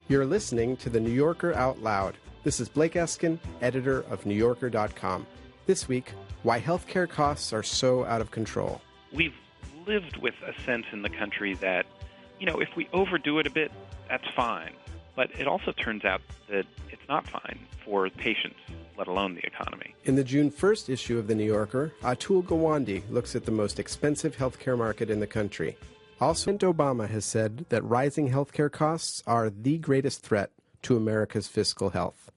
You're listening to The New Yorker Out Loud. This is Blake Eskin, editor of NewYorker.com. This week, why healthcare costs are so out of control. We've lived with a sense in the country that, if we overdo it a bit, that's fine. But it also turns out that it's not fine for patients, let alone the economy. In the June 1st issue of The New Yorker, Atul Gawande looks at the most expensive healthcare market in the country. Also, President Obama has said that rising healthcare costs are the greatest threat to America's fiscal health.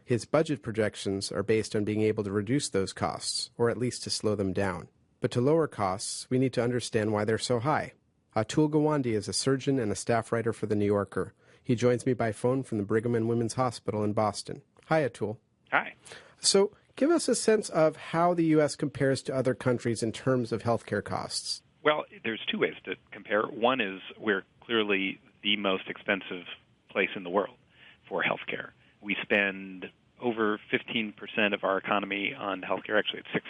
His budget projections are based on being able to reduce those costs, or at least to slow them down. But to lower costs, we need to understand why they're so high. Atul Gawande is a surgeon and a staff writer for The New Yorker. He joins me by phone from the Brigham and Women's Hospital in Boston. Hi, Atul. Hi. So, give us a sense of how the U.S. compares to other countries in terms of healthcare costs. Well, there's two ways to compare. One is we're clearly the most expensive place in the world for healthcare. We spend over 15% of our economy on healthcare. Actually, it's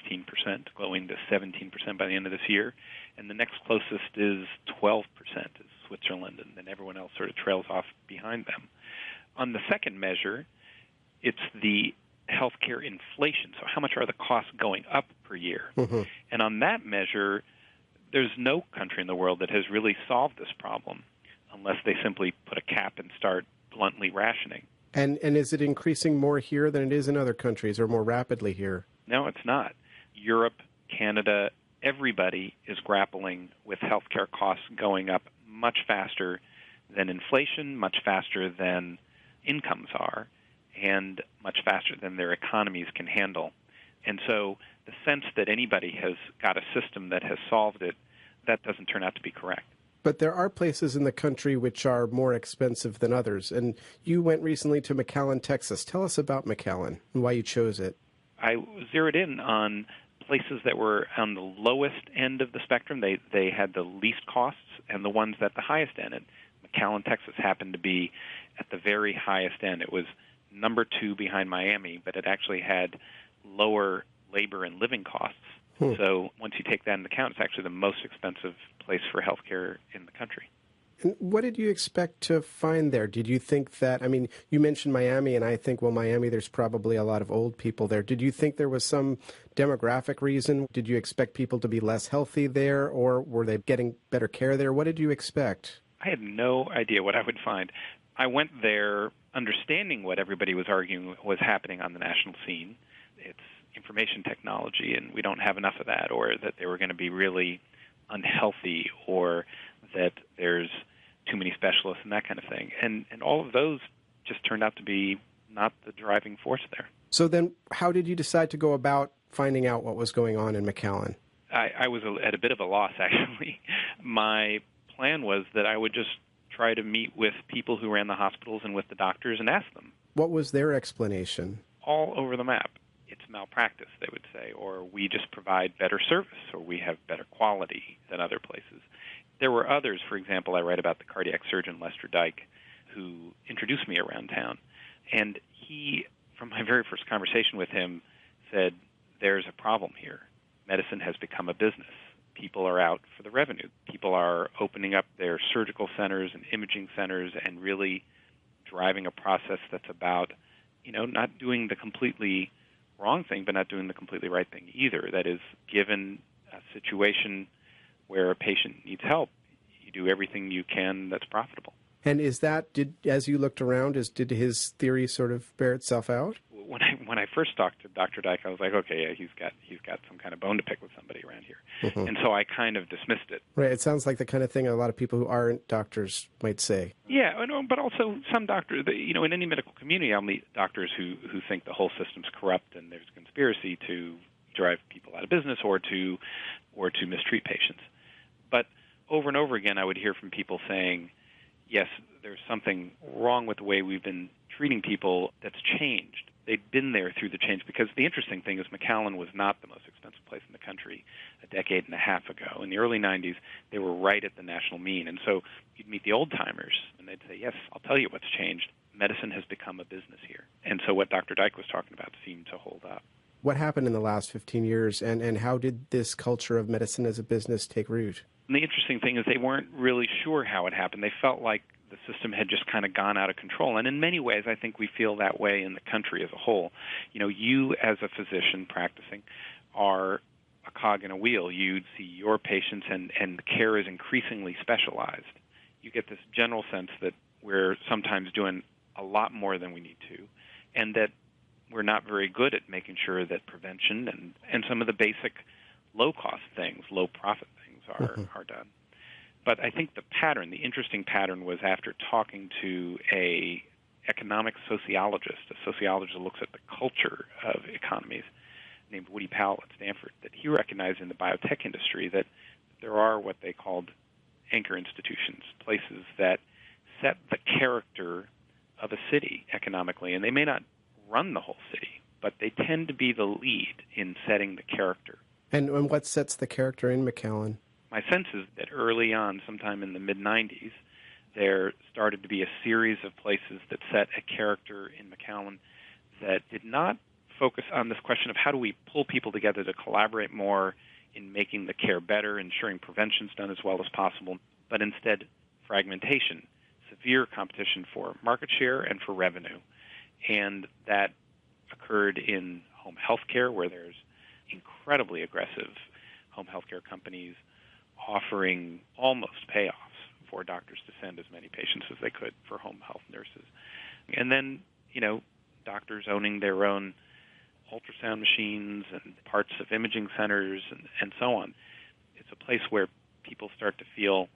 16%, going to 17% by the end of this year. And the next closest is 12%, is Switzerland, and then everyone else sort of trails off behind them. On the second measure, it's the healthcare inflation. So how much are the costs going up per year? Mm-hmm. And on that measure, there's no country in the world that has really solved this problem unless they simply put a cap and start bluntly rationing. And is it increasing more here than it is in other countries, or more rapidly here? No, it's not. Europe, Canada, everybody is grappling with healthcare costs going up much faster than inflation, much faster than incomes are, and much faster than their economies can handle. And so the sense that anybody has got a system that has solved it, that doesn't turn out to be correct. But there are places in the country which are more expensive than others. And you went recently to McAllen, Texas. Tell us about McAllen and why you chose it. I zeroed in on places that were on the lowest end of the spectrum. They had the least costs, and the ones at the highest end. And McAllen, Texas happened to be at the very highest end. It was number 2 behind Miami, but it actually had lower labor and living costs. So once you take that into account, it's actually the most expensive place for healthcare in the country. And what did you expect to find there? Did you think that, you mentioned Miami, and I think, Miami, there's probably a lot of old people there. Did you think there was some demographic reason? Did you expect people to be less healthy there, or were they getting better care there? What did you expect? I had no idea what I would find. I went there understanding what everybody was arguing was happening on the national scene. It's information technology, and we don't have enough of that, or that they were going to be really unhealthy, or that there's too many specialists and that kind of thing. And all of those just turned out to be not the driving force there. So then how did you decide to go about finding out what was going on in McAllen? I was at a bit of a loss, actually. My plan was that I would just try to meet with people who ran the hospitals and with the doctors and ask them. What was their explanation? All over the map. It's malpractice, they would say, or we just provide better service, or we have better quality than other places. There were others. For example, I write about the cardiac surgeon Lester Dyke, who introduced me around town. And he, from my very first conversation with him, said, there's a problem here. Medicine has become a business. People are out for the revenue. People are opening up their surgical centers and imaging centers and really driving a process that's about, not doing the completely wrong thing, but not doing the completely right thing either. That is, given a situation where a patient needs help, you do everything you can that's profitable. And as you looked around, did his theory sort of bear itself out? When I first talked to Dr. Dyke, I was like, okay, yeah, he's got some kind of bone to pick with somebody around here. Mm-hmm. And so I kind of dismissed it. Right. It sounds like the kind of thing a lot of people who aren't doctors might say. Yeah, but also some doctors, in any medical community, I'll meet doctors who think the whole system's corrupt and there's a conspiracy to drive people out of business or to mistreat patients. But over and over again, I would hear from people saying, yes, there's something wrong with the way we've been treating people that's changed. They'd been there through the change, because the interesting thing is McAllen was not the most expensive place in the country a decade and a half ago. In the early 90s, they were right at the national mean. And so you'd meet the old-timers, and they'd say, yes, I'll tell you what's changed. Medicine has become a business here. And so what Dr. Dyke was talking about seemed to hold up. What happened in the last 15 years, and how did this culture of medicine as a business take root? And the interesting thing is they weren't really sure how it happened. They felt like the system had just kind of gone out of control. And in many ways, I think we feel that way in the country as a whole. You as a physician practicing are a cog in a wheel. You see your patients, and the care is increasingly specialized. You get this general sense that we're sometimes doing a lot more than we need to, and that we're not very good at making sure that prevention and some of the basic low-cost things, low-profit things are done. But I think the interesting pattern was after talking to a economic sociologist, a sociologist who looks at the culture of economies, named Woody Powell at Stanford, that he recognized in the biotech industry that there are what they called anchor institutions, places that set the character of a city economically. And they may not run the whole city, but they tend to be the lead in setting the character. And what sets the character in McAllen? My sense is that early on, sometime in the mid-'90s, there started to be a series of places that set a character in McAllen that did not focus on this question of how do we pull people together to collaborate more in making the care better, ensuring prevention's done as well as possible, but instead fragmentation, severe competition for market share and for revenue. And that occurred in home health care, where there's incredibly aggressive home health care companies offering almost payoffs for doctors to send as many patients as they could for home health nurses. And then, doctors owning their own ultrasound machines and parts of imaging centers and so on. It's a place where people start to feel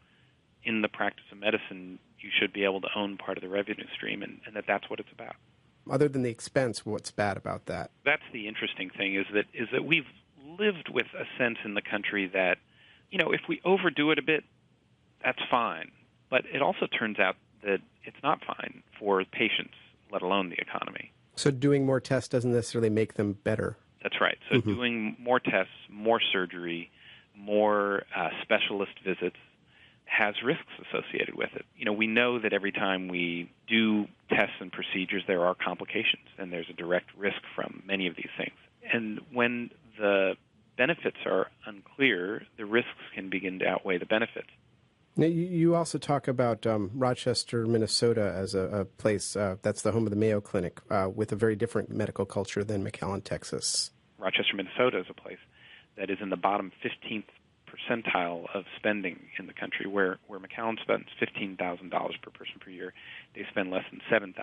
in the practice of medicine you should be able to own part of the revenue stream, and that's what it's about. Other than the expense, what's bad about that? That's the interesting thing, is that we've lived with a sense in the country that, if we overdo it a bit, that's fine. But it also turns out that it's not fine for patients, let alone the economy. So doing more tests doesn't necessarily make them better? That's right. So doing more tests, more surgery, more specialist visits has risks associated with it. We know that every time we do tests and procedures, there are complications, and there's a direct risk from many of these things. And when the benefits are unclear, the risks can begin to outweigh the benefits. Now, you also talk about Rochester, Minnesota as a place that's the home of the Mayo Clinic with a very different medical culture than McAllen, Texas. Rochester, Minnesota is a place that is in the bottom 15th percentile of spending in the country, where McAllen spends $15,000 per person per year. They spend less than $7,000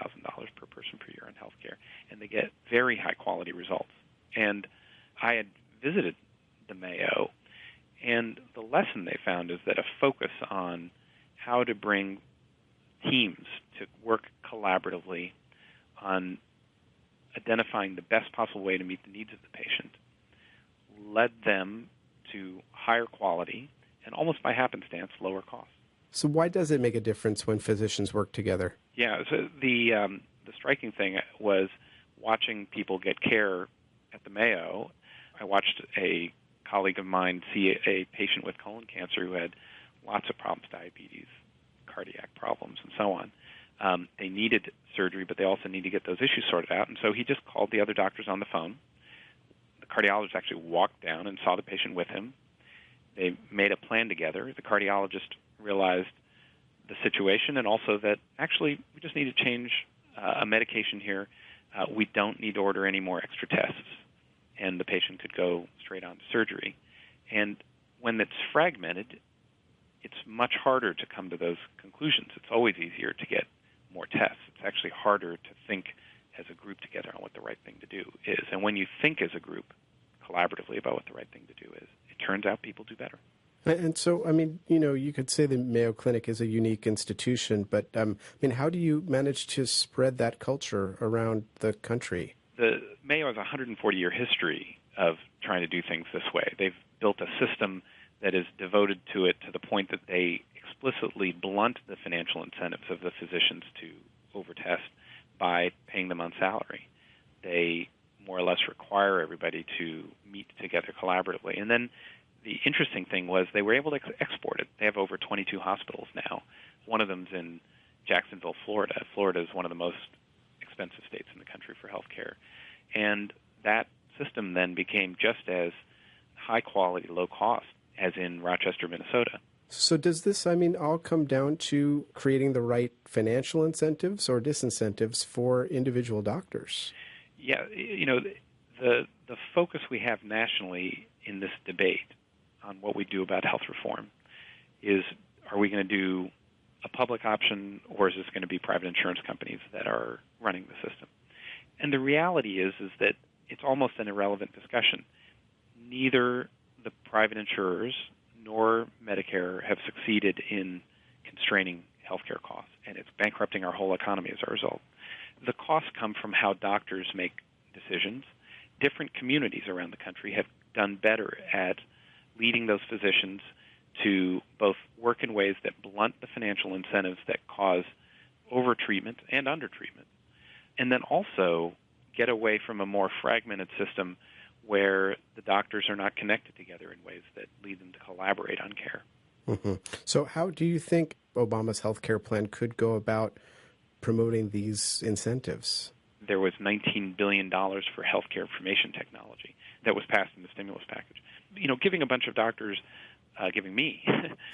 per person per year on health care, and they get very high-quality results. And I had visited the Mayo, and the lesson they found is that a focus on how to bring teams to work collaboratively on identifying the best possible way to meet the needs of the patient led them to higher quality and, almost by happenstance, lower costs. So why does it make a difference when physicians work together? Yeah, so the striking thing was watching people get care at the Mayo. I watched a colleague of mine see a patient with colon cancer who had lots of problems, diabetes, cardiac problems, and so on. They needed surgery, but they also needed to get those issues sorted out, and so he just called the other doctors on the phone. The cardiologist actually walked down and saw the patient with him. They made a plan together. The cardiologist realized the situation, and also that actually we just need to change a medication here. We don't need to order any more extra tests, and the patient could go straight on to surgery. And when it's fragmented, it's much harder to come to those conclusions. It's always easier to get more tests. It's actually harder to think as a group together on what the right thing to do is. And when you think as a group collaboratively about what the right thing to do is, it turns out people do better. And so, you could say the Mayo Clinic is a unique institution, but, how do you manage to spread that culture around the country? The Mayo has a 140-year history of trying to do things this way. They've built a system that is devoted to it to the point that they explicitly blunt the financial incentives of the physicians to overtest by paying them on salary. They more or less require everybody to meet together collaboratively. And then the interesting thing was they were able to export it. They have over 22 hospitals now. One of them's in Jacksonville, Florida. Florida is one of the most expensive states in the country for health care. And that system then became just as high quality, low cost as in Rochester, Minnesota. So does this, all come down to creating the right financial incentives or disincentives for individual doctors? Yeah, the focus we have nationally in this debate on what we do about health reform is, are we going to do a public option, or is this going to be private insurance companies that are running the system? And the reality is that it's almost an irrelevant discussion. Neither the private insurers nor Medicare have succeeded in constraining healthcare costs, and it's bankrupting our whole economy as a result. The costs come from how doctors make decisions. Different communities around the country have done better at leading those physicians to both work in ways that blunt the financial incentives that cause overtreatment and undertreatment, and then also get away from a more fragmented system where the doctors are not connected together in ways that lead them to collaborate on care. Mm-hmm. So how do you think Obama's health care plan could go about promoting these incentives? There was $19 billion for healthcare information technology that was passed in the stimulus package. Giving a bunch of doctors, giving me,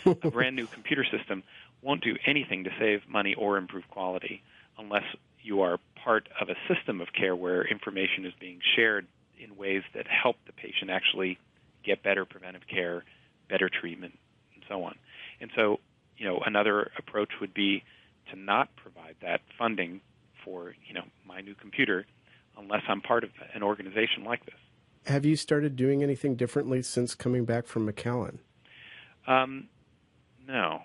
a brand new computer system won't do anything to save money or improve quality unless you are part of a system of care where information is being shared in ways that help the patient actually get better preventive care, better treatment, and so on. And so, another approach would be to not provide that funding for, my new computer unless I'm part of an organization like this. Have you started doing anything differently since coming back from McAllen? No.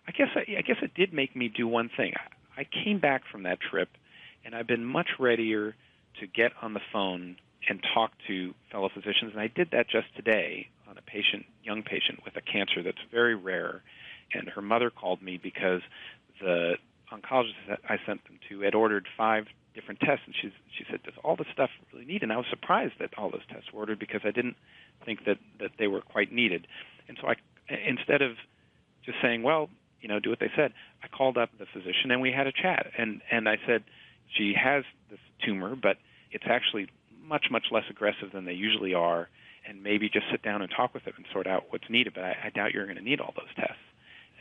I guess it did make me do one thing. I came back from that trip, and I've been much readier to get on the phone and talk to fellow physicians, and I did that just today on a young patient with a cancer that's very rare, and her mother called me because the oncologist that I sent them to had ordered 5 different tests, and she said, does all this stuff really need? And I was surprised that all those tests were ordered because I didn't think that they were quite needed. And so instead of just saying, well, do what they said, I called up the physician and we had a chat. And I said, she has this tumor, but it's actually much, much less aggressive than they usually are, and maybe just sit down and talk with them and sort out what's needed, but I doubt you're going to need all those tests.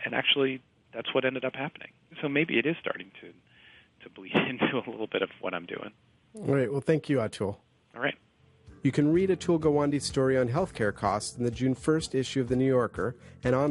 And actually, that's what ended up happening. So maybe it is starting to bleed into a little bit of what I'm doing. All right. Well, thank you, Atul. All right. You can read Atul Gawande's story on healthcare costs in the June 1st issue of The New Yorker and on